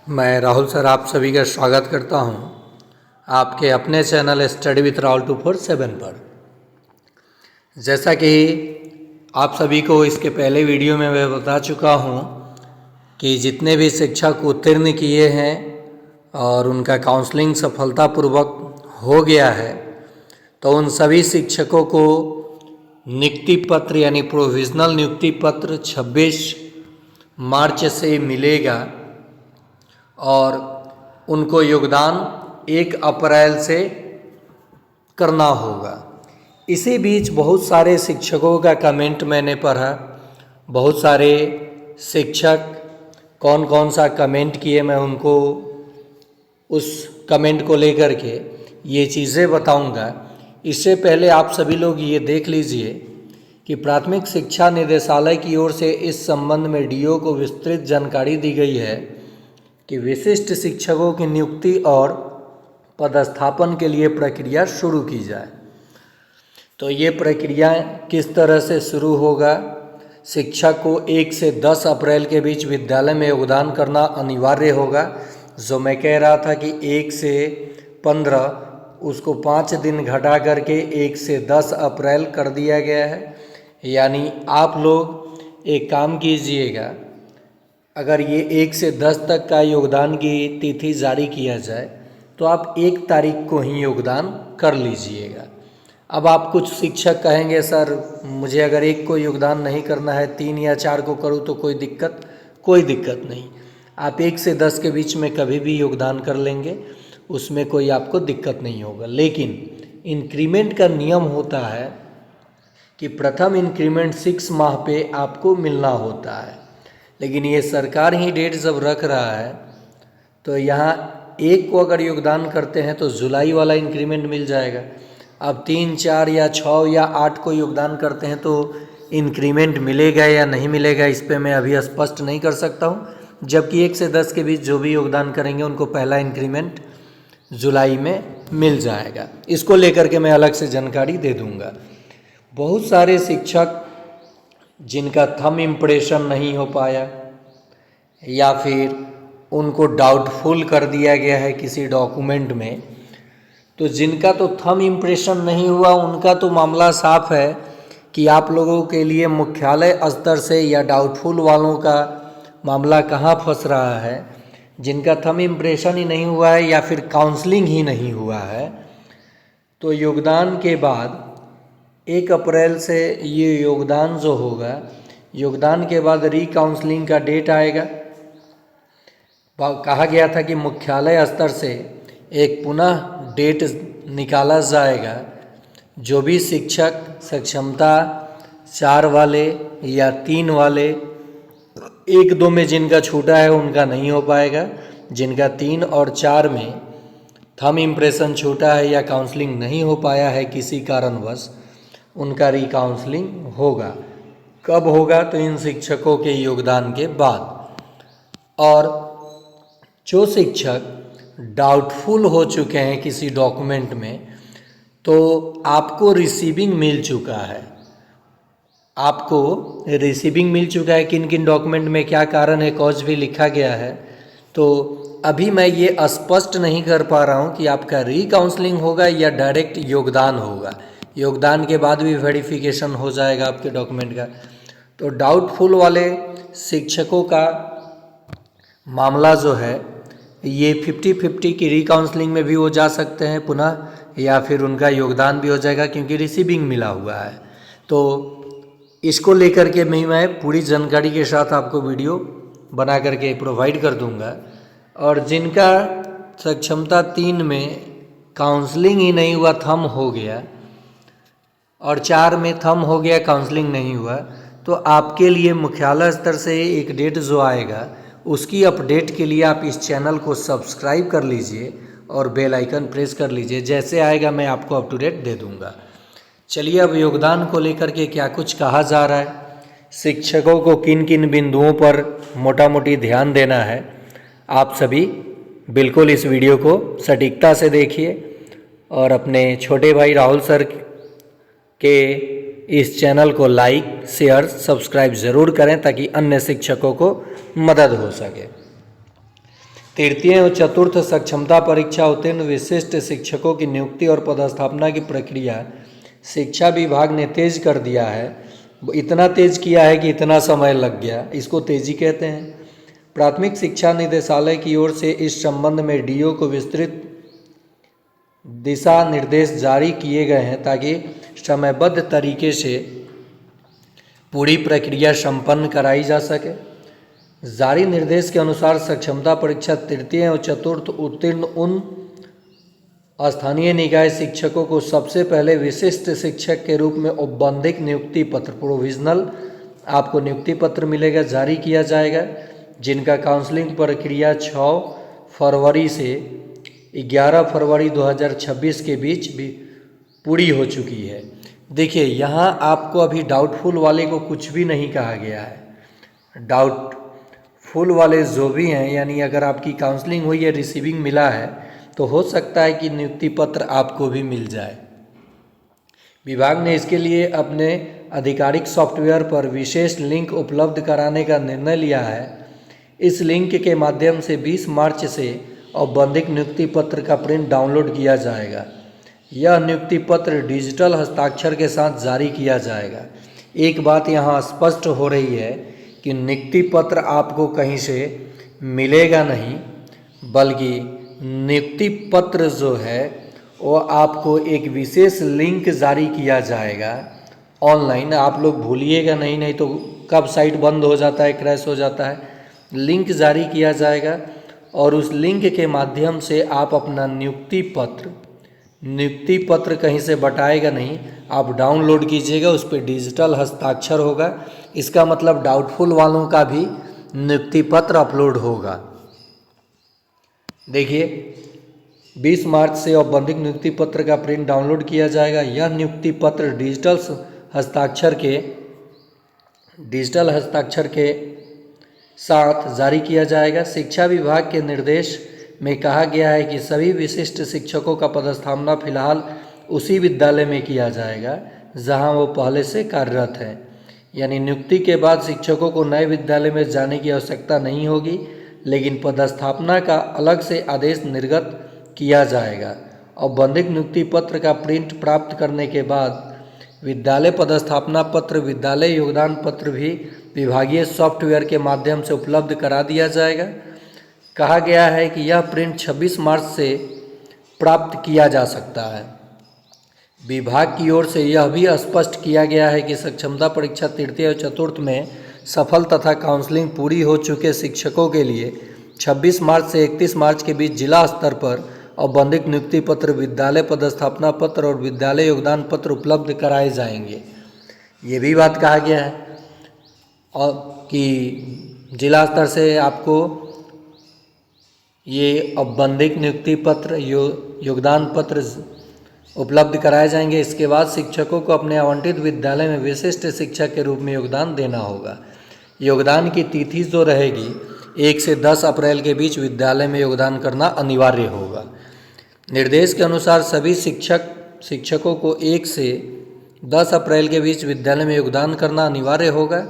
मैं राहुल सर आप सभी का स्वागत करता हूं आपके अपने चैनल स्टडी विथ राहुल 247 पर। जैसा कि आप सभी को इसके पहले वीडियो में मैं बता चुका हूं कि जितने भी शिक्षक उत्तीर्ण किए हैं और उनका काउंसलिंग सफलतापूर्वक हो गया है, तो उन सभी शिक्षकों को नियुक्ति पत्र यानी प्रोविज़नल नियुक्ति पत्र 26 मार्च से मिलेगा और उनको योगदान 1 अप्रैल से करना होगा। इसी बीच बहुत सारे शिक्षकों का कमेंट मैंने पढ़ा। बहुत सारे शिक्षक कौन कौन सा कमेंट किए, मैं उनको उस कमेंट को लेकर के ये चीज़ें बताऊंगा। इससे पहले आप सभी लोग ये देख लीजिए कि प्राथमिक शिक्षा निदेशालय की ओर से इस संबंध में डीओ को विस्तृत जानकारी दी गई है कि विशिष्ट शिक्षकों की नियुक्ति और पदस्थापन के लिए प्रक्रिया शुरू की जाए। तो ये प्रक्रिया किस तरह से शुरू होगा? शिक्षक को 1 से 10 अप्रैल के बीच विद्यालय में योगदान करना अनिवार्य होगा। जो मैं कह रहा था कि 1 से 15, उसको 5 दिन घटा करके 1 से 10 अप्रैल कर दिया गया है। यानी आप लोग एक काम कीजिएगा, अगर ये 1 से 10 तक का योगदान की तिथि जारी किया जाए तो आप 1 तारीख को ही योगदान कर लीजिएगा। अब आप कुछ शिक्षक कहेंगे सर मुझे अगर 1 को योगदान नहीं करना है, 3 या 4 को करूँ तो कोई दिक्कत नहीं। आप 1 से 10 के बीच में कभी भी योगदान कर लेंगे, उसमें कोई आपको दिक्कत नहीं होगा। लेकिन इंक्रीमेंट का नियम होता है कि प्रथम इंक्रीमेंट 6 माह पे आपको मिलना होता है। लेकिन ये सरकार ही डेट जब रख रहा है तो यहाँ 1 को अगर योगदान करते हैं तो जुलाई वाला इंक्रीमेंट मिल जाएगा। अब 3, 4 या 6 या 8 को योगदान करते हैं तो इंक्रीमेंट मिलेगा या नहीं मिलेगा, इस पर मैं अभी स्पष्ट नहीं कर सकता हूँ। जबकि 1 से 10 के बीच जो भी योगदान करेंगे उनको पहला इंक्रीमेंट जुलाई में मिल जाएगा। इसको लेकर के मैं अलग से जानकारी दे दूँगा। बहुत सारे शिक्षक जिनका थंब इम्प्रेशन नहीं हो पाया या फिर उनको डाउटफुल कर दिया गया है किसी डॉक्यूमेंट में, तो जिनका तो थंब इम्प्रेशन नहीं हुआ उनका तो मामला साफ है कि आप लोगों के लिए मुख्यालय स्तर से या डाउटफुल वालों का मामला कहाँ फंस रहा है। जिनका थंब इम्प्रेशन ही नहीं हुआ है या फिर काउंसलिंग ही नहीं हुआ है, तो योगदान के बाद 1 अप्रैल से ये योगदान जो होगा, योगदान के बाद रीकाउंसलिंग का डेट आएगा। कहा गया था कि मुख्यालय स्तर से एक पुनः डेट निकाला जाएगा। जो भी शिक्षक सक्षमता 4 वाले या 3 वाले, 1-2 में जिनका छूटा है उनका नहीं हो पाएगा। जिनका 3 और 4 में थंब इम्प्रेशन छूटा है या काउंसलिंग नहीं हो पाया है किसी कारणवश, उनका रीकाउंसलिंग होगा। कब होगा? तो इन शिक्षकों के योगदान के बाद। और जो शिक्षक डाउटफुल हो चुके हैं किसी डॉक्यूमेंट में, तो आपको रिसीविंग मिल चुका है। आपको रिसीविंग मिल चुका है। किन किन डॉक्यूमेंट में क्या कारण है, कॉज भी लिखा गया है। तो अभी मैं ये स्पष्ट नहीं कर पा रहा हूँ कि आपका रीकाउंसलिंग होगा या डायरेक्ट योगदान होगा। योगदान के बाद भी वेरिफिकेशन हो जाएगा आपके डॉक्यूमेंट का। तो डाउटफुल वाले शिक्षकों का मामला जो है ये 50-50 की रीकाउंसलिंग में भी वो जा सकते हैं पुनः, या फिर उनका योगदान भी हो जाएगा क्योंकि रिसीविंग मिला हुआ है। तो इसको लेकर के मैं पूरी जानकारी के साथ आपको वीडियो बना करके प्रोवाइड कर दूंगा। और जिनका सक्षमता 3 में काउंसलिंग ही नहीं हुआ, थंब हो गया, और 4 में थंब हो गया, काउंसलिंग नहीं हुआ, तो आपके लिए मुख्यालय स्तर से एक डेट जो आएगा उसकी अपडेट के लिए आप इस चैनल को सब्सक्राइब कर लीजिए और बेल आइकन प्रेस कर लीजिए। जैसे आएगा मैं आपको अप टू डेट दे दूंगा। चलिए अब योगदान को लेकर के क्या कुछ कहा जा रहा है, शिक्षकों को किन किन बिंदुओं पर मोटा मोटी ध्यान देना है, आप सभी बिल्कुल इस वीडियो को सटीकता से देखिए और अपने छोटे भाई राहुल सर के इस चैनल को लाइक, शेयर, सब्सक्राइब ज़रूर करें ताकि अन्य शिक्षकों को मदद हो सके। तृतीय और चतुर्थ सक्षमता परीक्षा उत्तीर्ण विशिष्ट शिक्षकों की नियुक्ति और पदस्थापना की प्रक्रिया शिक्षा विभाग ने तेज कर दिया है। इतना तेज किया है कि इतना समय लग गया, इसको तेजी कहते हैं। प्राथमिक शिक्षा निदेशालय की ओर से इस संबंध में डीओ को विस्तृत दिशा निर्देश जारी किए गए हैं ताकि समयबद्ध तरीके से पूरी प्रक्रिया संपन्न कराई जा सके। जारी निर्देश के अनुसार सक्षमता परीक्षा तृतीय और चतुर्थ उत्तीर्ण उन स्थानीय निकाय शिक्षकों को सबसे पहले विशिष्ट शिक्षक के रूप में औपबंधिक नियुक्ति पत्र प्रोविजनल आपको नियुक्ति पत्र मिलेगा, जारी किया जाएगा, जिनका काउंसलिंग प्रक्रिया 6 फरवरी से 11 फरवरी 2026 के बीच भी पूरी हो चुकी है। देखिए यहाँ आपको अभी डाउटफुल वाले को कुछ भी नहीं कहा गया है। डाउटफुल वाले जो भी हैं, यानी अगर आपकी काउंसलिंग हुई है, रिसीविंग मिला है, तो हो सकता है कि नियुक्ति पत्र आपको भी मिल जाए। विभाग ने इसके लिए अपने आधिकारिक सॉफ्टवेयर पर विशेष लिंक उपलब्ध कराने का निर्णय लिया है। इस लिंक के माध्यम से 20 मार्च से औपबंधिक नियुक्ति पत्र का प्रिंट डाउनलोड किया जाएगा। यह नियुक्ति पत्र डिजिटल हस्ताक्षर के साथ जारी किया जाएगा। एक बात यहाँ स्पष्ट हो रही है कि नियुक्ति पत्र आपको कहीं से मिलेगा नहीं, बल्कि नियुक्ति पत्र जो है वो आपको एक विशेष लिंक जारी किया जाएगा ऑनलाइन। आप लोग भूलिएगा नहीं, नहीं तो कब साइट बंद हो जाता है, क्रैश हो जाता है। लिंक जारी किया जाएगा और उस लिंक के माध्यम से आप अपना नियुक्ति पत्र कहीं से बटाएगा नहीं, आप डाउनलोड कीजिएगा, उस पर डिजिटल हस्ताक्षर होगा। इसका मतलब डाउटफुल वालों का भी नियुक्ति पत्र अपलोड होगा। देखिए 20 मार्च से औपबंधिक नियुक्ति पत्र का प्रिंट डाउनलोड किया जाएगा। यह नियुक्ति पत्र डिजिटल हस्ताक्षर के साथ जारी किया जाएगा। शिक्षा विभाग के निर्देश में कहा गया है कि सभी विशिष्ट शिक्षकों का पदस्थापना फिलहाल उसी विद्यालय में किया जाएगा जहां वो पहले से कार्यरत हैं। यानी नियुक्ति के बाद शिक्षकों को नए विद्यालय में जाने की आवश्यकता नहीं होगी, लेकिन पदस्थापना का अलग से आदेश निर्गत किया जाएगा। औपबंधिक नियुक्ति पत्र का प्रिंट प्राप्त करने के बाद विद्यालय पदस्थापना पत्र, विद्यालय योगदान पत्र भी विभागीय सॉफ्टवेयर के माध्यम से उपलब्ध करा दिया जाएगा। कहा गया है कि यह प्रिंट 26 मार्च से प्राप्त किया जा सकता है। विभाग की ओर से यह भी स्पष्ट किया गया है कि सक्षमता परीक्षा तृतीय और चतुर्थ में सफल तथा काउंसलिंग पूरी हो चुके शिक्षकों के लिए 26 मार्च से 31 मार्च के बीच जिला स्तर पर औपबंधिक नियुक्ति पत्र, विद्यालय पदस्थापना पत्र और विद्यालय योगदान पत्र उपलब्ध कराए जाएंगे। ये भी बात कहा गया है और कि जिला स्तर से आपको ये औपबंधिक नियुक्ति पत्र, योगदान पत्र उपलब्ध कराए जाएंगे। इसके बाद शिक्षकों को अपने आवंटित विद्यालय में विशिष्ट शिक्षक के रूप में योगदान देना होगा। योगदान की तिथि जो रहेगी 1 से 10 अप्रैल के बीच विद्यालय में योगदान करना अनिवार्य होगा। निर्देश के अनुसार सभी शिक्षकों को 1 से 10 अप्रैल के बीच विद्यालय में योगदान करना अनिवार्य होगा।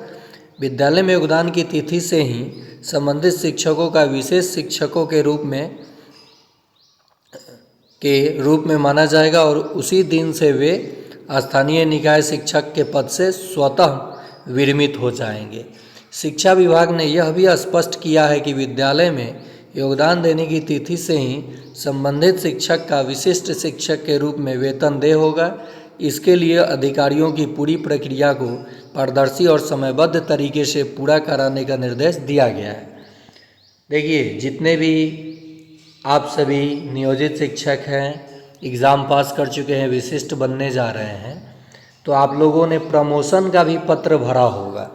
विद्यालय में योगदान की तिथि से ही संबंधित शिक्षकों का विशेष शिक्षकों के रूप में माना जाएगा और उसी दिन से वे स्थानीय निकाय शिक्षक के पद से स्वतः विरमित हो जाएंगे। शिक्षा विभाग ने यह भी स्पष्ट किया है कि विद्यालय में योगदान देने की तिथि से ही संबंधित शिक्षक का विशिष्ट शिक्षक के रूप में वेतनदेय होगा। इसके लिए अधिकारियों की पूरी प्रक्रिया को पारदर्शी और समयबद्ध तरीके से पूरा कराने का निर्देश दिया गया है। देखिए जितने भी आप सभी नियोजित शिक्षक हैं, एग्ज़ाम पास कर चुके हैं, विशिष्ट बनने जा रहे हैं, तो आप लोगों ने प्रमोशन का भी पत्र भरा होगा,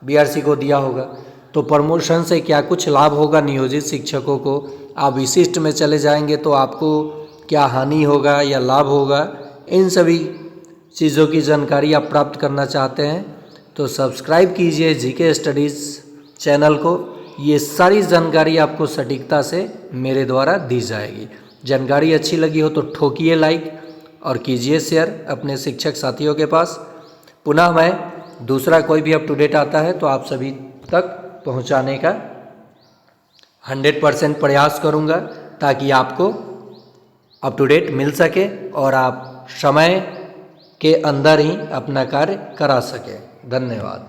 बीआरसी को दिया होगा। तो प्रमोशन से क्या कुछ लाभ होगा नियोजित शिक्षकों को? आप विशिष्ट में चले जाएंगे तो आपको क्या हानि होगा या लाभ होगा? इन सभी चीज़ों की जानकारी आप प्राप्त करना चाहते हैं तो सब्सक्राइब कीजिए जीके स्टडीज़ चैनल को। ये सारी जानकारी आपको सटीकता से मेरे द्वारा दी जाएगी। जानकारी अच्छी लगी हो तो ठोकिए लाइक और कीजिए शेयर अपने शिक्षक साथियों के पास। पुनः मैं दूसरा कोई भी अप टू डेट आता है तो आप सभी तक पहुंचाने का 100% प्रयास करूँगा ताकि आपको अप टू डेट मिल सके और आप समय के अंदर ही अपना कार्य करा सकें। धन्यवाद।